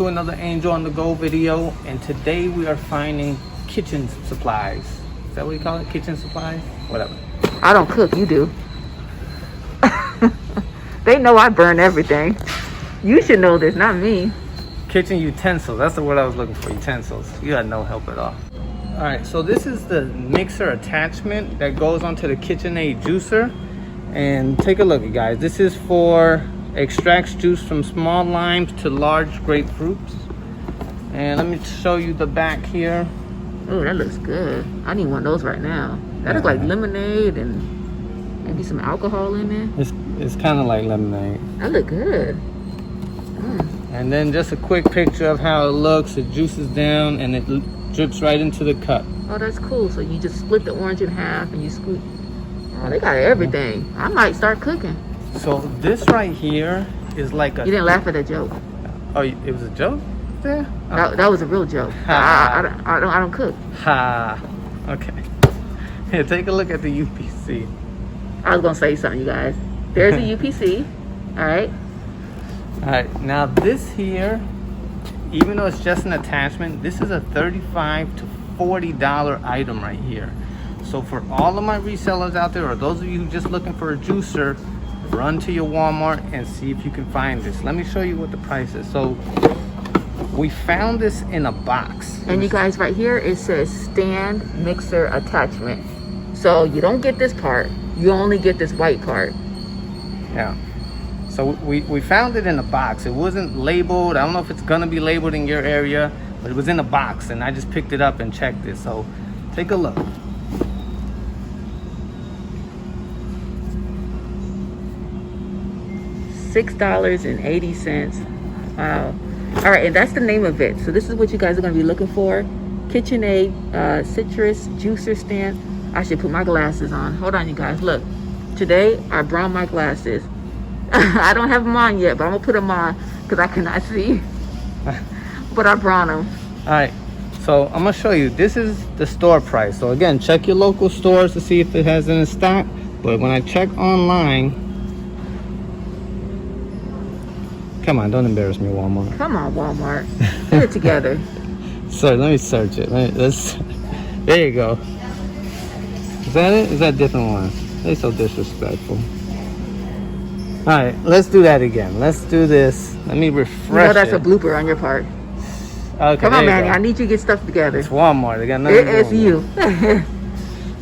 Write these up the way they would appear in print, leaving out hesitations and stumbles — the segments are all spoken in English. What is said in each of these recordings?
to another Angel on the Go video, and today we are finding kitchen supplies. Is that what you call it? Kitchen supplies? Whatever. I don't cook, you do. They know I burn everything. You should know this, not me. Kitchen utensils, that's the word I was looking for, utensils. You had no help at all. Alright, so this is the mixer attachment that goes onto the KitchenAid juicer. And take a look, you guys. This is for extracts juice from small limes to large grapefruits. And let me show you the back here. Oh, that looks good. I need one of those right now. That looks like lemonade and maybe some alcohol in there. It's kind of like lemonade. That look good. And then just a quick picture of how it looks. It juices down and it drips right into the cup. Oh, that's cool. So you just split the orange in half and you scoop. Oh, they got everything. I might start cooking. So this right here is like a... You didn't laugh at that joke. Oh, it was a joke there? Oh. That was a real joke. I don't cook. Ha. Okay. Here, take a look at the UPC. I was going to say something, you guys. There's a UPC. All right. All right, now this here, even though it's just an attachment, this is a $35 to $40 item right here. So for all of my resellers out there, or those of you who just looking for a juicer, run to your Walmart and see if you can find this. Let me show you what the price is. So we found this in a box. And you guys, right here, it says stand mixer attachment. So you don't get this part. You only get this white part. Yeah. So we found it in a box. It wasn't labeled. I don't know if it's gonna be labeled in your area, but it was in a box and I just picked it up and checked it. So take a look. $6.80. Wow. All right, and that's the name of it. So this is what you guys are gonna be looking for. KitchenAid citrus juicer stand. I should put my glasses on. Hold on, you guys. Look, today I brought my glasses. I don't have them on yet, but I'm gonna put them on because I cannot see. But I brought them. All right, so I'm gonna show you. This is the store price. So again, check your local stores to see if it has it in stock. But when I check online, come on, don't embarrass me, Walmart. Come on, Walmart. Get it together. So let me search it. There you go. Is that it? Is that a different one? They're so disrespectful. All right, let's do that again. Let's do this. Let me refresh. You know that's a blooper on your part. Okay, come on, Manny. I need you to get stuff together. It's Walmart. They got nothing. It's you.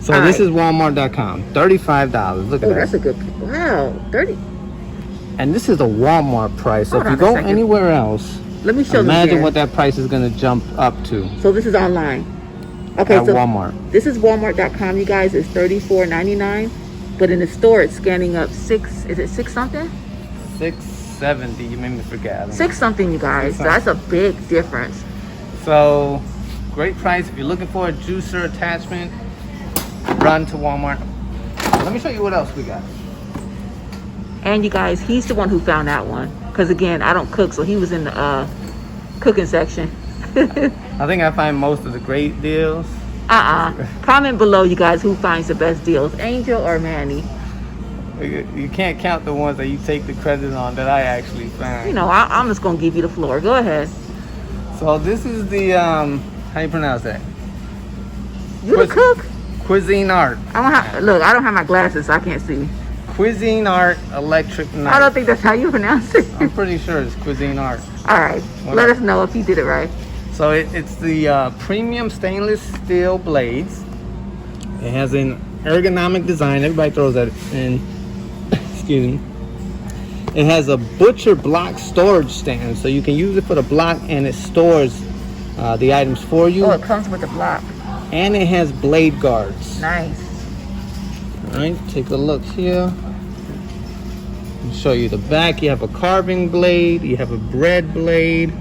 So this is Walmart.com. $35. Look at that. That's a good. Wow, 30. And this is the Walmart price. So if you go anywhere else, let me show imagine what that price is going to jump up to. So this is online. Okay, at so Walmart. This is Walmart.com, you guys. It's $34.99. But in the store, it's scanning up is it 6 something? 670, you made me forget. 6 something, you guys. So that's a big difference. So, great price. If you're looking for a juicer attachment, run to Walmart. Let me show you what else we got. And you guys, he's the one who found that one. Because again, I don't cook, so he was in the cooking section. I think I find most of the great deals. Comment below, you guys, who finds the best deals, Angel or Manny. You can't count the ones that you take the credit on that I actually found. You know, I'm just gonna give you the floor. Go ahead. So this is the how you pronounce that? You the cook? Cuisinart. I don't have my glasses, so I can't see. Cuisinart electric knife. I don't think that's how you pronounce it. I'm pretty sure it's Cuisinart. All right, let us know if you did it right. So it's the premium stainless steel blades. It has an ergonomic design. Everybody throws that in. Excuse me. It has a butcher block storage stand, so you can use it for the block and it stores the items for you. Oh, it comes with the block. And it has blade guards. Nice. All right, take a look here. I'll show you the back. You have a carving blade. You have a bread blade.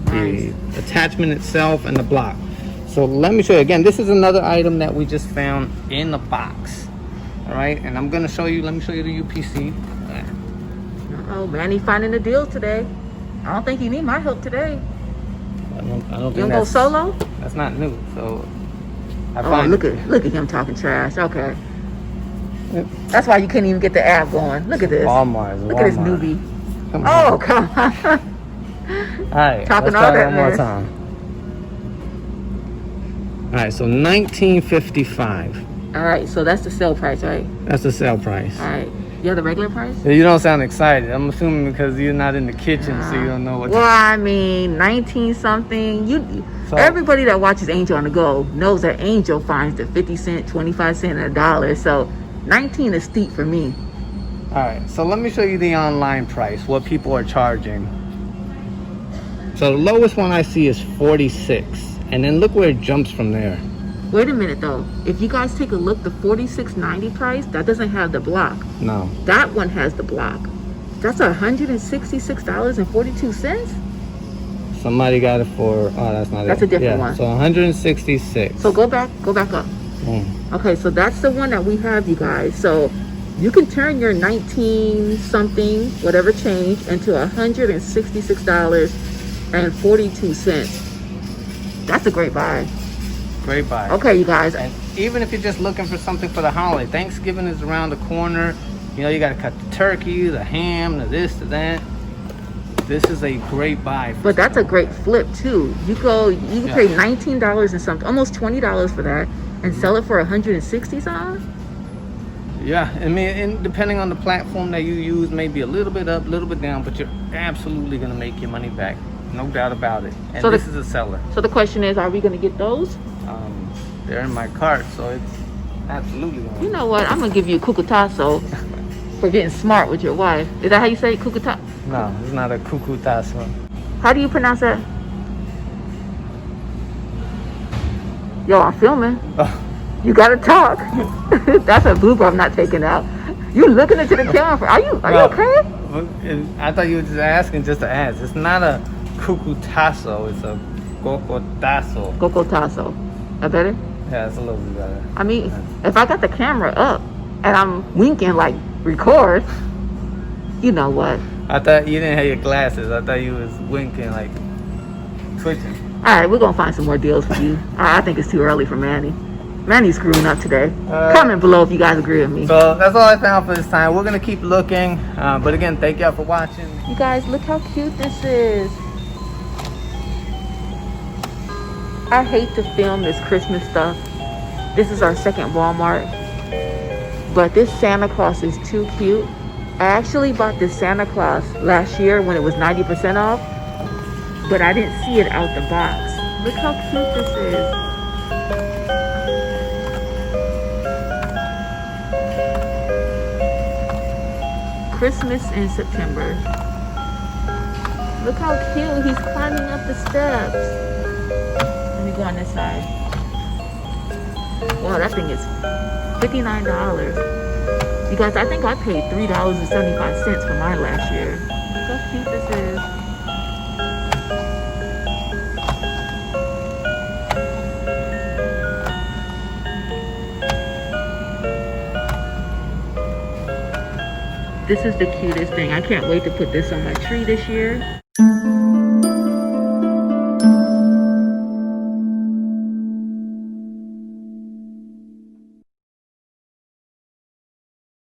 The attachment itself and the block. So let me show you again. This is another item that we just found in the box. All right, and I'm gonna show you. Let me show you the UPC. Oh, Manny finding the deal today. I don't think you need my help today. I don't think you gonna go solo? That's not new. So look at him talking trash. Okay. That's why you couldn't even get the app going. Look at this. Walmart. Look at this newbie. Come on. All right, Talking let's all try that one more mess. time. All right, so $19.55. All right, so that's the sale price, right? That's the sale price. All right. You have the regular price? You don't sound excited. I'm assuming because you're not in the kitchen, so you don't know what. Well, I mean, 19 something. So- Everybody that watches Angel on the Go knows that Angel finds the 50 cent, 25 cent, and $1. So 19 is steep for me. All right, so let me show you the online price, what people are charging. So the lowest one I see is 46, and then look where it jumps from there. Wait a minute though. If you guys take a look, the $46.90 price, that doesn't have the block. No. That one has the block. That's $166.42. Somebody got it for, oh, that's not it. That's a different one. So 166. So go back up. Okay, so that's the one that we have, you guys. So you can turn your 19 something, whatever change, into $166.42. That's a great buy. Great buy. Okay, you guys. And even if you're just looking for something for the holiday, Thanksgiving is around the corner. You know, you got to cut the turkey, the ham, the this, the that. This is a great buy. But that's a great flip too. You can pay $19 and something, almost $20 for that, and sell it for 160 something. Yeah, I mean, and depending on the platform that you use, maybe a little bit up, a little bit down, but you're absolutely gonna make your money back, no doubt about it. And So this is a seller. So the question is, are we gonna get those? They're in my cart, so it's absolutely gonna. You know what? I'm gonna give you a cucutazo for getting smart with your wife. Is that how you say cucutazo? No, it's not a cucutazo. How do you pronounce that? Yo, I'm filming. You gotta talk. That's a blooper I'm not taking out. You looking into the camera. Are you okay? I thought you were just asking just to ask. It's not a cucutazo, it's a cocotazo. Cocotazo. That better? Yeah, it's a little bit better. I mean, if I got the camera up and I'm winking like record, you know what? I thought you didn't have your glasses. I thought you was winking, like twitching. All right, we're gonna find some more deals for you. I think it's too early for Manny. Manny's screwing up today. Comment below if you guys agree with me. So that's all I found for this time. We're gonna keep looking, but again, thank y'all for watching. You guys, look how cute this is. I hate to film this Christmas stuff. This is our second Walmart, but this Santa Claus is too cute. I actually bought this Santa Claus last year when it was 90% off, but I didn't see it out the box. Look how cute this is. Christmas in September. Look how cute. He's climbing up the steps. Let me go on this side. Wow, that thing is $59. You guys, I think I paid $3.75 for mine last year. Look how cute this is. This is the cutest thing. I can't wait to put this on my tree this year.